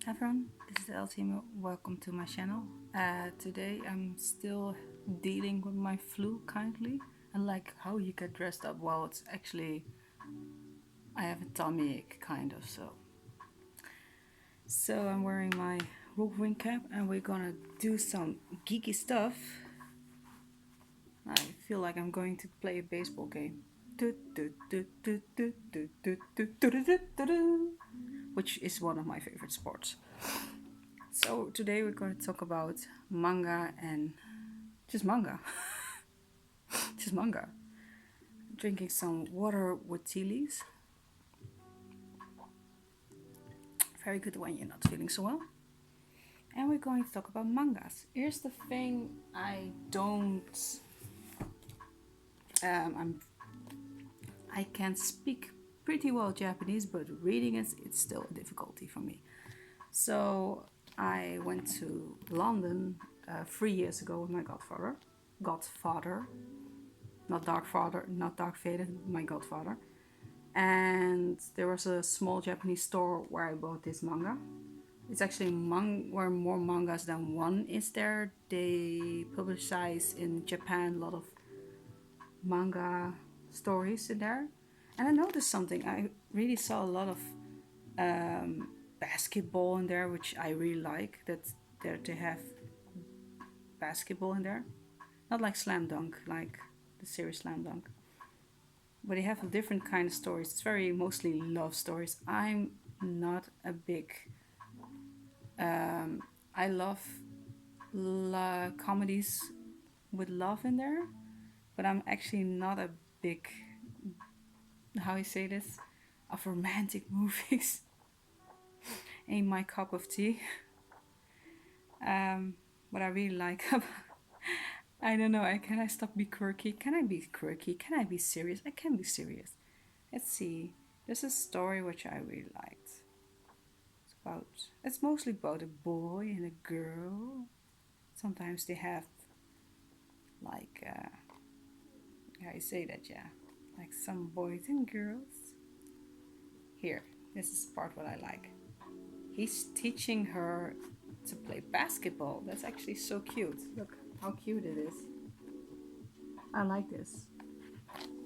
Hi everyone, this is the team. Welcome to my channel. Today I'm still dealing with my flu kindly, and like how you get dressed up. Well, it's actually I have a tummy ache kind of, so I'm wearing my Wolverine cap, and we're gonna do some geeky stuff. I feel like I'm going to play a baseball game, which is one of my favorite sports. So today we're going to talk about manga and just manga. Just manga. Drinking some water with tea leaves. Very good when you're not feeling so well. And we're going to talk about mangas. Here's the thing: I don't. I'm. I can speak pretty well Japanese, but reading it's still a difficulty for me. So I went to London 3 years ago with my godfather. Godfather, not dark father, not dark Vader, my godfather. And there was a small Japanese store where I bought this manga. It's actually where more mangas than one is there. They publicize in Japan a lot of manga stories in there. And I noticed something. I really saw a lot of basketball in there, which I really like. That they have basketball in there, not like Slam Dunk, like the series Slam Dunk, but they have a different kind of stories. It's very mostly love stories. I'm not a big. I love comedies with love in there, but I'm actually not a big. How you say this? Of romantic movies. Ain't my cup of tea. What I really like about. I don't know. Can I stop be quirky? Can I be quirky? Can I be serious? I can be serious. Let's see. There's a story which I really liked. About it's mostly about a boy and a girl. Sometimes they have like how you say that, yeah, like some boys and girls. Here, this is part what I like. He's teaching her to play basketball. That's actually so cute. Look how cute it is. I like this.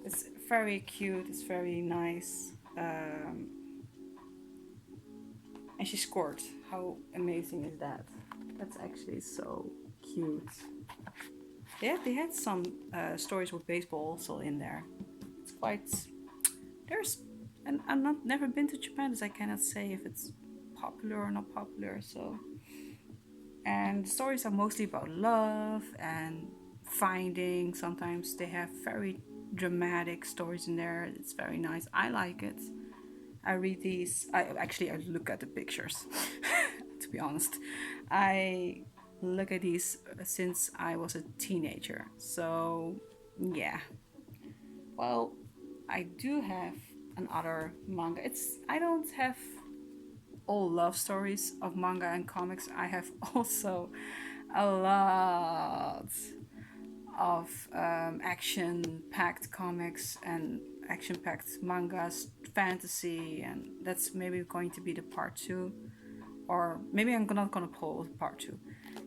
It's very cute. It's very nice. And she scored. How amazing is that? That's actually so cute. Yeah, they had some stories with baseball also in there. It's quite there's, and I'm not never been to Japan, so I cannot say if it's popular or not popular. So, and the stories are mostly about love and finding. Sometimes they have very dramatic stories in there. It's very nice. I like it. I read these. I look at the pictures. To be honest, I look at these since I was a teenager. So yeah. Well, I do have another manga. It's I don't have all love stories of manga and comics. I have also a lot of action-packed comics and action-packed mangas, fantasy, and that's maybe going to be the part two, or maybe I'm not gonna pull part two.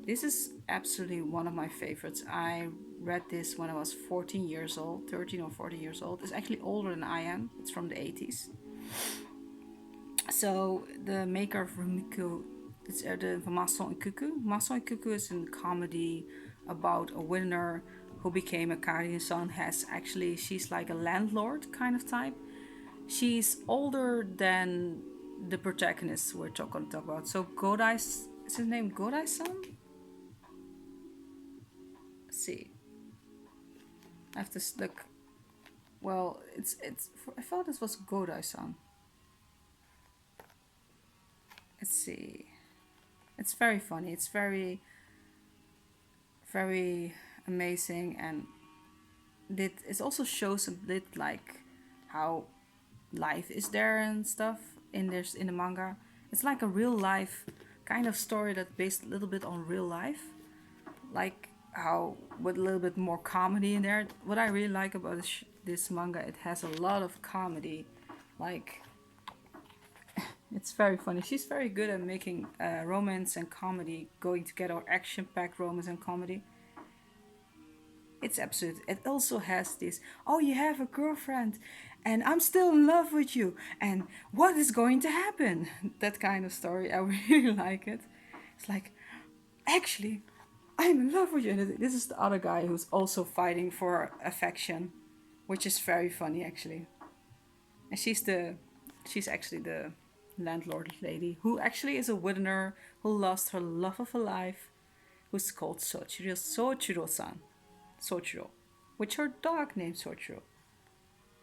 This is absolutely one of my favorites. I read this when I was 14 years old, 13 or 14 years old. It's actually older than I am. It's from the 80s. So the maker of Rumiko, it's the Mason and Cuckoo. Mason and Cuckoo is a comedy about a winner who became a guardian son. Has actually she's like a landlord kind of type. She's older than the protagonist we're talking about. So Godai's is his name Godai-san? Let's see. I have to look. Well, it's. I thought this was Godai-san. Let's see. It's very funny. It's very amazing, and it also shows a bit like how life is there and stuff in the manga. It's like a real life kind of story that's based a little bit on real life, like how with a little bit more comedy in there. What I really like about this manga, it has a lot of comedy, like It's very funny. She's very good at making romance and comedy going together, or action-packed romance and comedy. It's absurd. It also has this, oh, you have a girlfriend, and I'm still in love with you, and what is going to happen? That kind of story. I really like it. It's like, actually, I'm in love with you. And this is the other guy who's also fighting for affection, which is very funny actually. And she's actually the landlord lady who actually is a widower who lost her love of her life, who's called Sochiro-san. Sochiro, which her dog named Sochiro.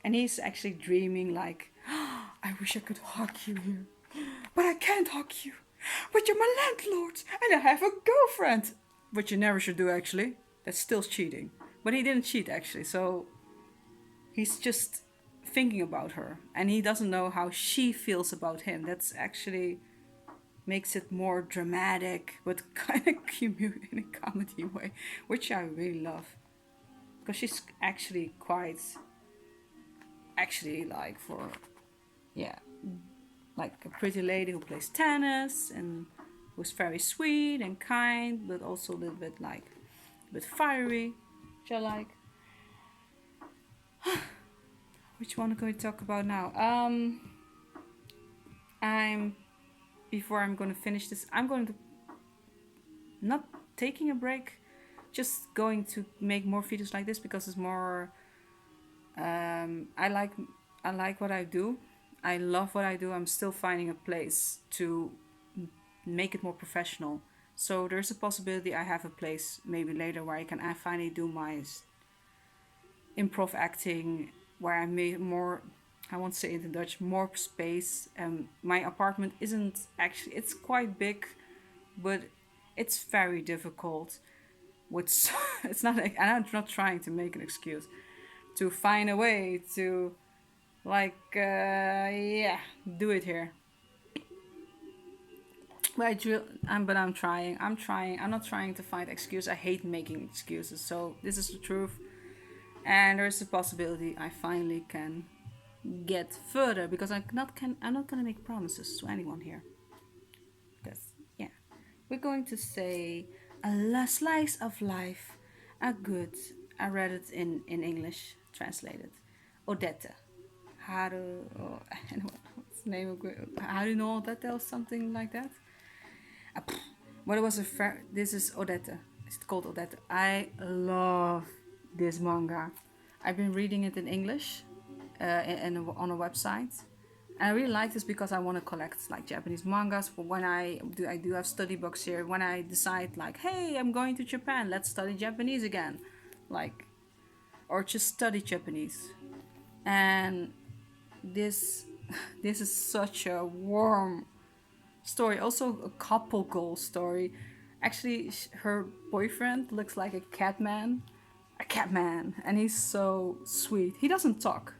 And he's actually dreaming like, oh, I wish I could hug you here, but I can't hug you. But you're my landlord, and I have a girlfriend. Which you never should do actually. That's still cheating. But he didn't cheat actually, so he's just thinking about her, and he doesn't know how she feels about him. That's actually makes it more dramatic, but kind of cute in a comedy way, which I really love. Because she's actually quite, actually like for, yeah, like a pretty lady who plays tennis and who's very sweet and kind, but also a little bit like, a bit fiery, which I like. Which one can we talk about now? Before I'm going to finish this, I'm going to not taking a break, just going to make more videos like this because it's more. I like what I do. I love what I do. I'm still finding a place to make it more professional. So there's a possibility I have a place maybe later where I finally do my improv acting, where I made more, I won't say it in Dutch, more space. My apartment isn't actually, it's quite big, but it's very difficult. With it's not like, and I'm not trying to make an excuse, to find a way to, like, yeah, do it here. But I'm trying. I'm trying. I'm not trying to find excuses. I hate making excuses. So this is the truth. And there's a possibility I finally can get further, because I'm not gonna make promises to anyone here. Because yeah, we're going to say a slice of life, a good. I read it in English, translated. Odette. How do what's the name of how do you know Odette or something like that? What was a this is Odette. It's called Odette. I love this manga. I've been reading it in English, on a website. And I really like this because I want to collect like Japanese mangas for when I do have study books here. When I decide like, hey, I'm going to Japan, let's study Japanese again, like, or just study Japanese. And this this is such a warm story, also a couple goal story. Actually, her boyfriend looks like a catman, and he's so sweet. He doesn't talk.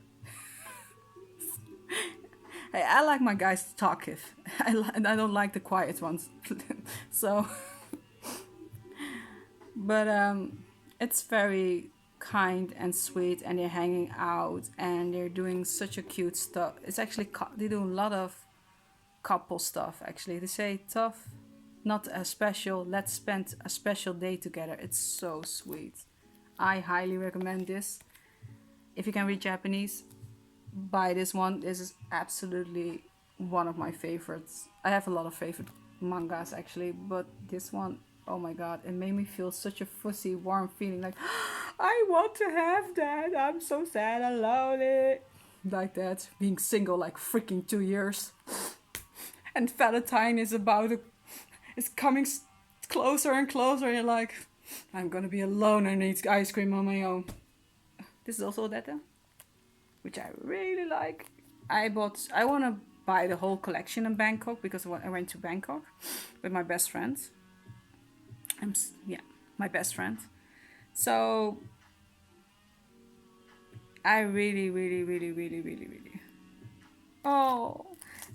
Hey, I like my guys to talk. If I don't like the quiet ones. So, but it's very kind and sweet, and they're hanging out and they're doing such a cute stuff. It's actually they do a lot of couple stuff. Actually, they say tough, not a special. Let's spend a special day together. It's so sweet. I highly recommend this. If you can read Japanese, buy this one. This is absolutely one of my favorites. I have a lot of favorite mangas actually, but this one, oh my god, it made me feel such a fuzzy, warm feeling like, I want to have that. I'm so sad, alone. Like that, being single like freaking 2 years. And Valentine is is coming closer and closer, and you're like, I'm gonna be alone and eat ice cream on my own. This is also Odetta, which I really like. I want to buy the whole collection in Bangkok because I went to Bangkok with my best friend. My best friend. So I really, really, really, really, really, really. Oh,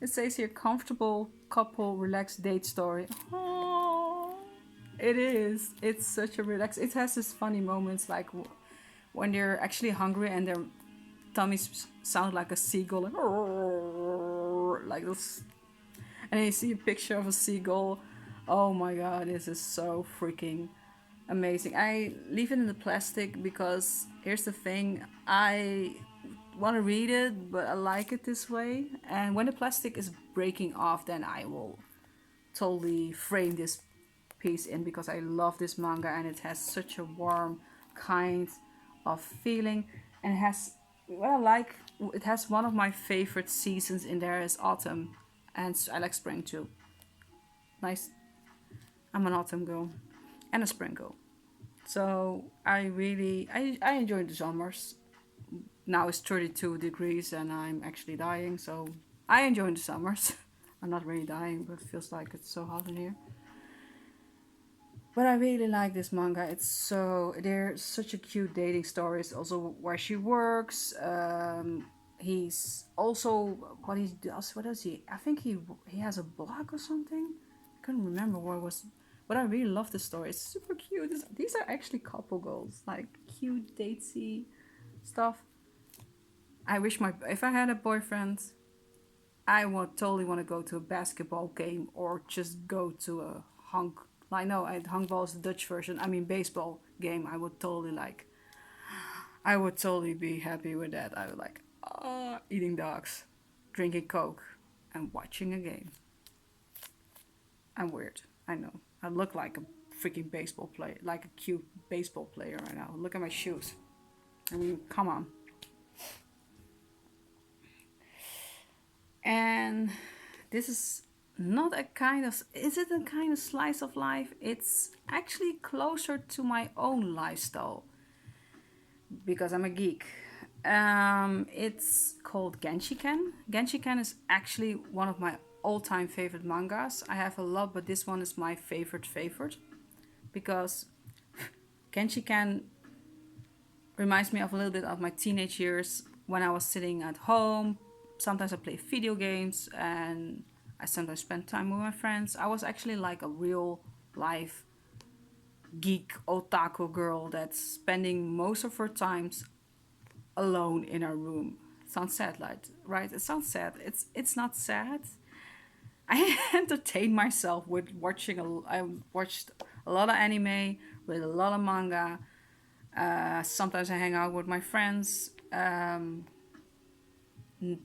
it says here, comfortable couple relaxed date story. Oh, it is. It's such a relaxed. It has this funny moments like when they're actually hungry and their tummies sound like a seagull, like this. And you see a picture of a seagull. Oh my god, this is so freaking amazing. I leave it in the plastic because here's the thing, I want to read it, but I like it this way. And when the plastic is breaking off, then I will totally frame this piece in because I love this manga and it has such a warm kind of feeling. And it has what I like, it has one of my favorite seasons in there is autumn, and I like spring too. Nice. I'm an autumn girl and a spring girl. So I enjoy the summers. Now it's 32 degrees and I'm actually dying, so I enjoy the summers. I'm not really dying, but it feels like it's so hot in here. But I really like this manga. It's so they're such a cute dating stories. Also where she works. He's also what he does. What does he? I think he has a blog or something. I couldn't remember what it was. But I really love the story. It's super cute. These are actually couple goals, like cute datesy stuff. I wish my if I had a boyfriend, I would totally want to go to a basketball game or just go to a hunk. I know honkball is the Dutch version. I mean baseball game. I would totally like. I would totally be happy with that. I would like eating dogs, drinking coke, and watching a game. I'm weird. I know. I look like a freaking baseball player, like a cute baseball player right now. Look at my shoes. I mean, come on. And this is not a kind of, is it a kind of slice of life? It's actually closer to my own lifestyle because I'm a geek. It's called Genshiken. Genshiken is actually one of my all-time favorite mangas. I have a lot, but this one is my favorite because Genshiken reminds me of a little bit of my teenage years when I was sitting at home. Sometimes I play video games and I sometimes spend time with my friends. I was actually like a real life geek otaku girl that's spending most of her times alone in her room. Sounds sad, like, right? It sounds sad. It's not sad. I entertain myself with watching. I watched a lot of anime, with a lot of manga. Sometimes I hang out with my friends.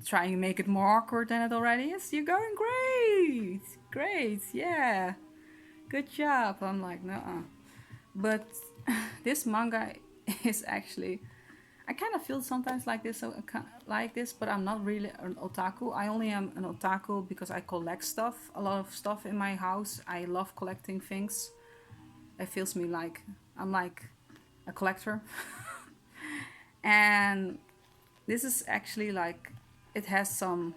Trying to make it more awkward than it already is. You're going great, great, yeah, good job. I'm like, no, but this manga is actually. I kind of feel sometimes like this, but I'm not really an otaku. I only am an otaku because I collect stuff, a lot of stuff in my house. I love collecting things. It feels me like I'm like a collector, and this is actually like it has some.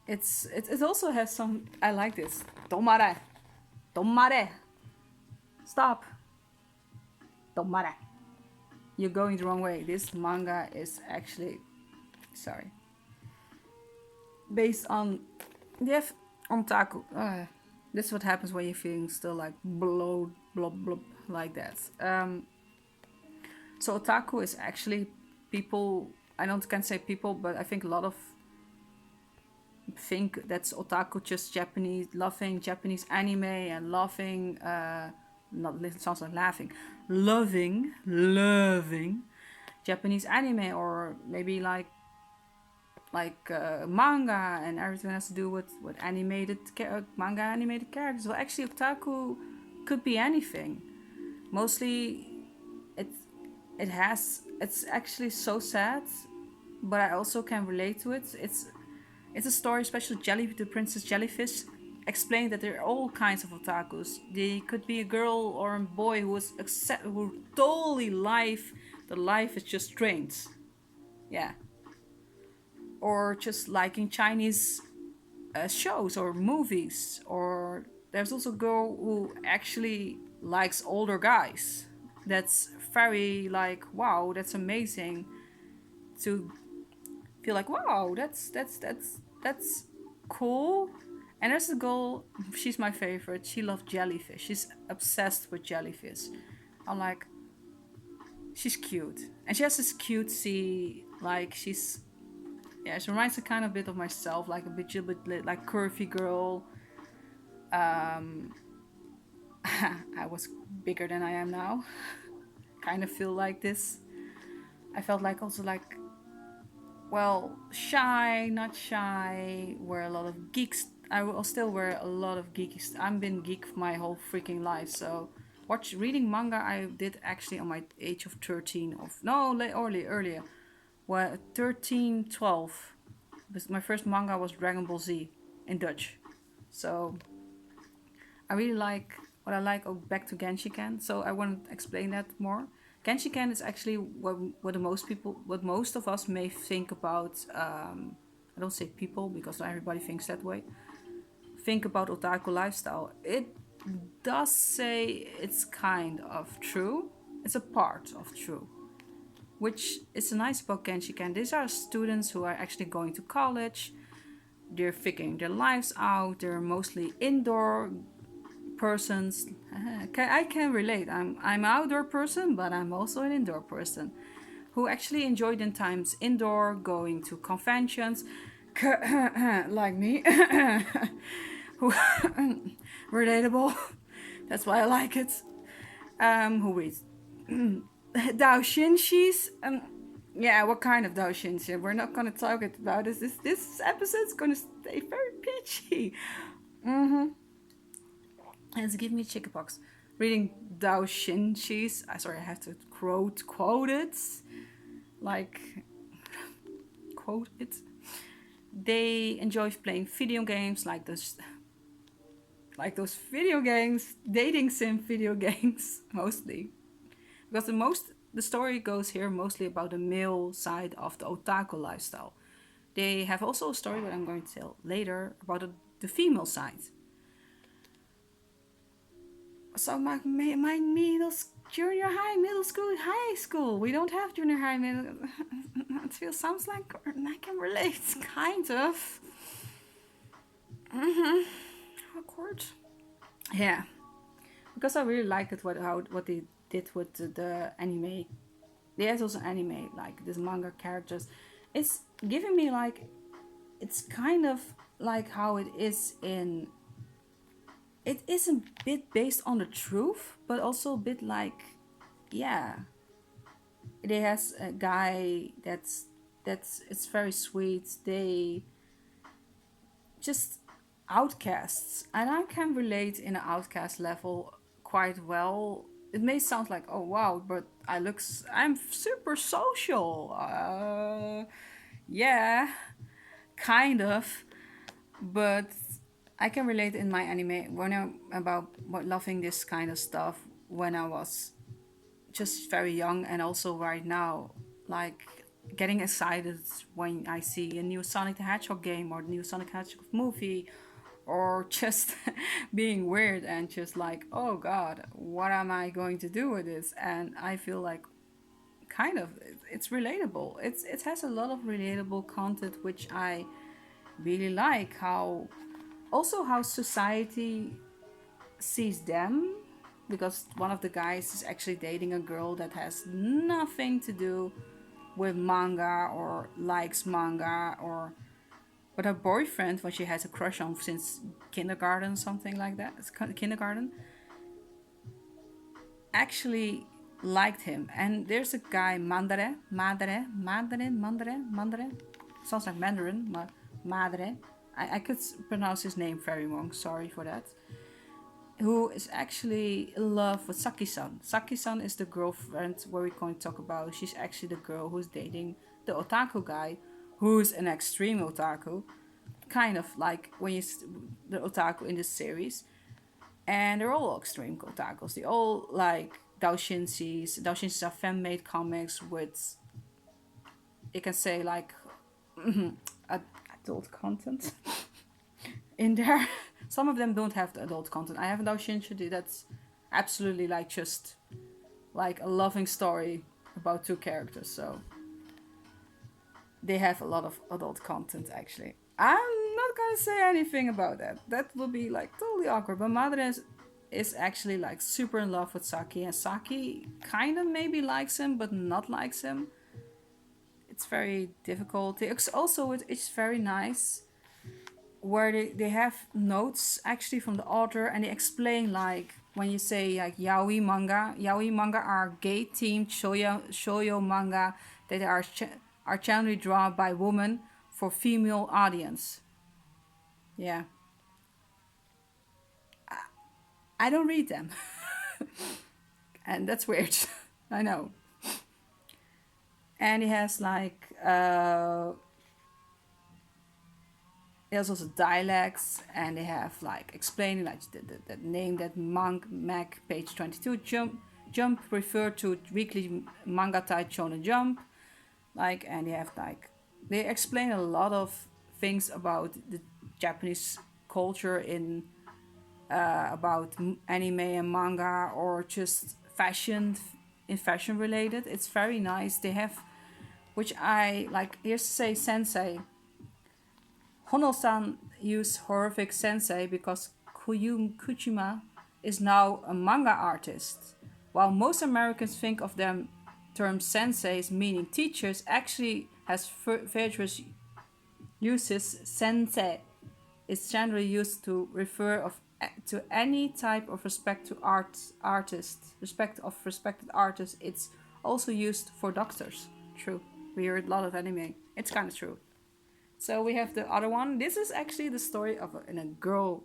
It also has some. I like this. Tomare, tomare, stop. Tomare. You're going the wrong way. This manga is actually, sorry, based on, you have on taku. This is what happens when you're feeling still like blow, blob, blob, like that. So otaku is actually people. I don't can say people, but I think a lot of think that's otaku just Japanese, loving Japanese anime and loving. Not it sounds like laughing, loving Japanese anime, or maybe like manga and everything has to do with animated manga animated characters. Well, actually, otaku could be anything. Mostly, it it's actually so sad, but I also can relate to it. It's a story, especially the Princess Jellyfish. Explained that there are all kinds of otakus. They could be a girl or a boy who totally the life is just strange. Yeah, or just liking Chinese shows or movies. Or there's also a girl who actually likes older guys. That's very like wow, that's amazing to feel like wow, that's cool. And there's a girl, she's my favorite. She loves jellyfish. She's obsessed with jellyfish. I'm like, she's cute, and she has this cutesy like Yeah, she reminds me kind of a bit of myself, like a bit, like curvy girl. Um, I was bigger than I am now. Kind of feel like this. I felt like also like, well, shy, not shy. Wear a lot of geeks. I will still wear a lot of geeky. I've been geek my whole freaking life. So, reading manga I did actually on my age of 13. Of no, earlier. Well, 13, 12. My first manga was Dragon Ball Z in Dutch. So I really like what I like. Oh, back to Genshiken. So I want to explain that more. Genshiken is actually what most of us may think about. I don't say people because not everybody thinks that way. Think about otaku lifestyle. It does say it's kind of true. It's a part of true, which is nice about Genshiken. These are students who are actually going to college. They're figuring their lives out. They're mostly indoor persons. I can relate. I'm an outdoor person, but I'm also an indoor person who actually enjoy their times indoor, going to conventions, like me, who relatable. That's why I like it. Who reads Daoshinshis? Yeah, what kind of Daoshinshi? We're not gonna talk about this. This episode's gonna stay very peachy. Mm-hmm. And give me chickenpox. Reading Daoshinshis. Sorry, I have to quote it. Like, quote it. They enjoy playing video games like those video games, dating sim video games, mostly. Because the story goes here mostly about the male side of the otaku lifestyle. They have also a story that I'm going to tell later about the female side. So my junior high, middle school, high school. We don't have junior high, middle. It sounds like I can relate, kind of. Awkward. Yeah, because I really liked it what they did with the anime. There's also anime like this manga characters. It's giving me like, it's kind of like how it is in. It is a bit based on the truth, but also a bit like, yeah, it has a guy that's it's very sweet. They just outcasts, and I can relate in an outcast level quite well. It may sound like, oh wow, but I'm super social. Yeah, kind of, but I can relate in my anime when I'm about loving this kind of stuff when I was just very young, and also right now, like getting excited when I see a new Sonic the Hedgehog game or new Sonic the Hedgehog movie, or just being weird and just like, oh god, what am I going to do with this? And I feel like kind of it's relatable. It has a lot of relatable content, which I really like. How society sees them, because one of the guys is actually dating a girl that has nothing to do with manga or likes manga, or but her boyfriend, what she has a crush on since kindergarten, something like that, it's kindergarten, actually liked him. And there's a guy, Mandare, sounds like Mandarin, Madre. I could pronounce his name very wrong, sorry for that. Who is actually in love with Saki-san. Saki-san is the girlfriend where we're going to talk about. She's actually the girl who's dating the otaku guy, who's an extreme otaku, kind of like the otaku in this series. And they're all extreme otakus. They all like doujinshis. Doujinshis are fan-made comics with, you can say, like adult content in there. Some of them don't have the adult content. I have a doujinshi that's absolutely like just like a loving story about two characters. So they have a lot of adult content actually. I'm not gonna say anything about that. That will be like totally awkward. But Madre is actually like super in love with Saki, and Saki kind of maybe likes him but not likes him. It's very difficult. It's also it's very nice where they have notes actually from the author, and they explain, like when you say like yaoi manga are gay themed shoujo manga that are generally drawn by women for female audience. Yeah, I don't read them, and that's weird. I know. And he has like there's also dialects, and they have like explaining like the name that Mac page 22 jump refer to weekly manga type Shonen Jump, like, and they have like they explain a lot of things about the Japanese culture in about anime and manga, or just fashion, in fashion related. It's very nice. They have, which I like. Here's to say sensei Hono-san used horrific sensei because Kujima is now a manga artist. While most Americans think of them term senseis meaning teachers, actually has various uses. Sensei is generally used to refer to any type of respect to respected artists. It's also used for doctors. True. We heard a lot of anime. It's kind of true. So we have the other one. This is actually the story of in a girl.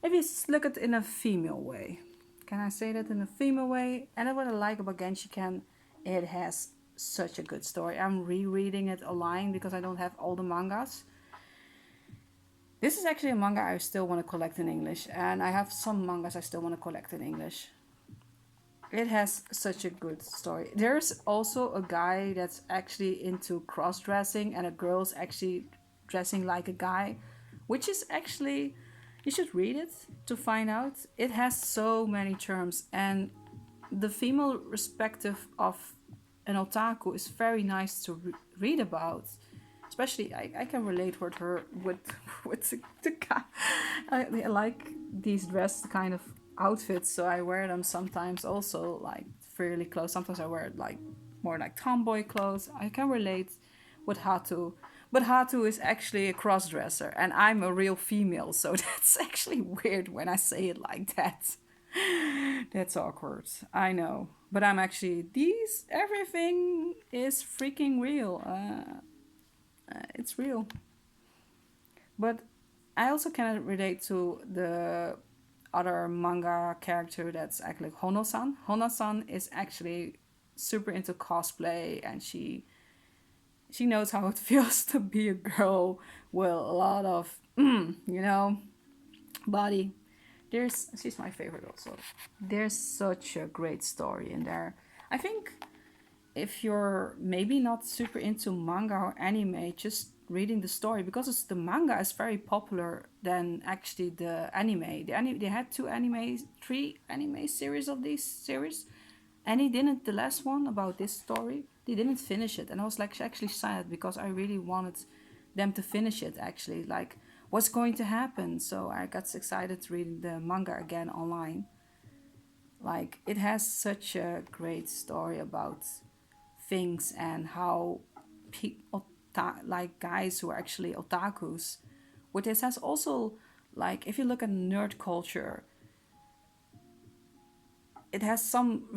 If you look at it in a female way, can I say that in a female way? And what I like about Genshiken, it has such a good story. I'm rereading it online because I don't have all the mangas. This is actually a manga I still want to collect in English, and I have some mangas I still want to collect in English. It has such a good story. There's also a guy that's actually into cross dressing, and a girl's actually dressing like a guy, which is actually, you should read it to find out. It has so many terms, and the female perspective of an otaku is very nice to read about. Especially, I can relate with her with the guy. I like these dress kind of outfits, so I wear them sometimes also like fairly close. Sometimes I wear like more like tomboy clothes. I can relate with Hatu, but Hatu is actually a cross dresser, and I'm a real female, so that's actually weird when I say it like that. That's awkward, I know, but I'm actually these everything is freaking real. It's real, but I also can relate to the other manga character that's actually Hono-san. Hono-san is actually super into cosplay, and she knows how it feels to be a girl with a lot of body. She's my favorite also. There's such a great story in there. I think if you're maybe not super into manga or anime, just reading the story, because the manga is very popular than actually the anime. They had three anime series of this series, and he didn't. The last one about this story, they didn't finish it, and I was like actually sad because I really wanted them to finish it. Actually, like what's going to happen? So I got excited reading the manga again online. Like it has such a great story about things and how like guys who are actually otakus. What this has also, like if you look at nerd culture, it has some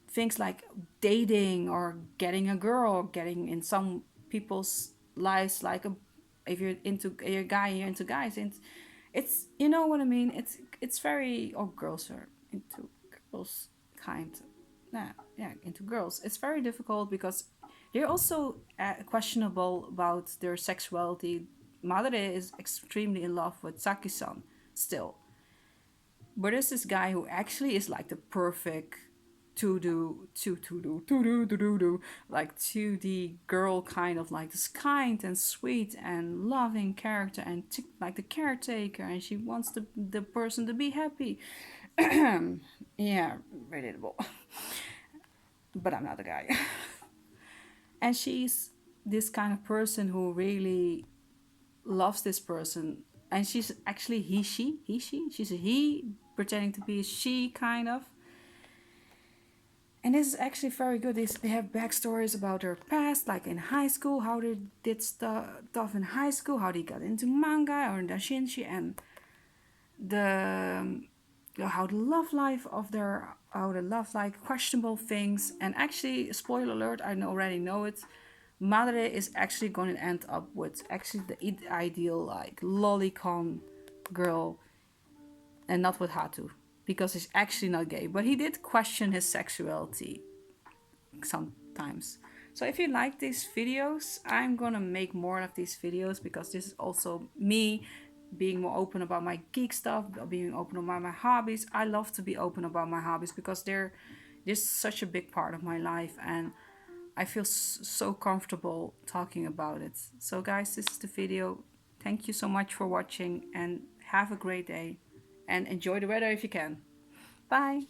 things like dating or getting a girl, getting in some people's lives, like if you're into a guy, you're into guys, and it's you know what I mean. It's very, or girls are into girls kind. Nah, yeah, into girls. It's very difficult because they're also questionable about their sexuality. Madare is extremely in love with Saki-san still. But there's this guy who actually is like the perfect like 2D girl, kind of like this kind and sweet and loving character, and like the caretaker, and she wants the person to be happy. Yeah, relatable. But I'm not a guy. And she's this kind of person who really loves this person, and she's actually she's a he pretending to be a she kind of. And this is actually very good. They have backstories about their past, like in high school, how they did stuff in high school, how they got into manga or in danshinshi, and the how the love life of their how the love like questionable things. And actually, spoiler alert, already know it. Madre is actually going to end up with actually the ideal like lolicon girl, and not with Hatu, because he's actually not gay, but he did question his sexuality sometimes. So if you like these videos, I'm gonna make more of these videos, because this is also me being more open about my geek stuff, being open about my hobbies. I love to be open about my hobbies because they're just such a big part of my life, and I feel so comfortable talking about it. So guys, this is the video. Thank you so much for watching, and have a great day, and enjoy the weather if you can. Bye.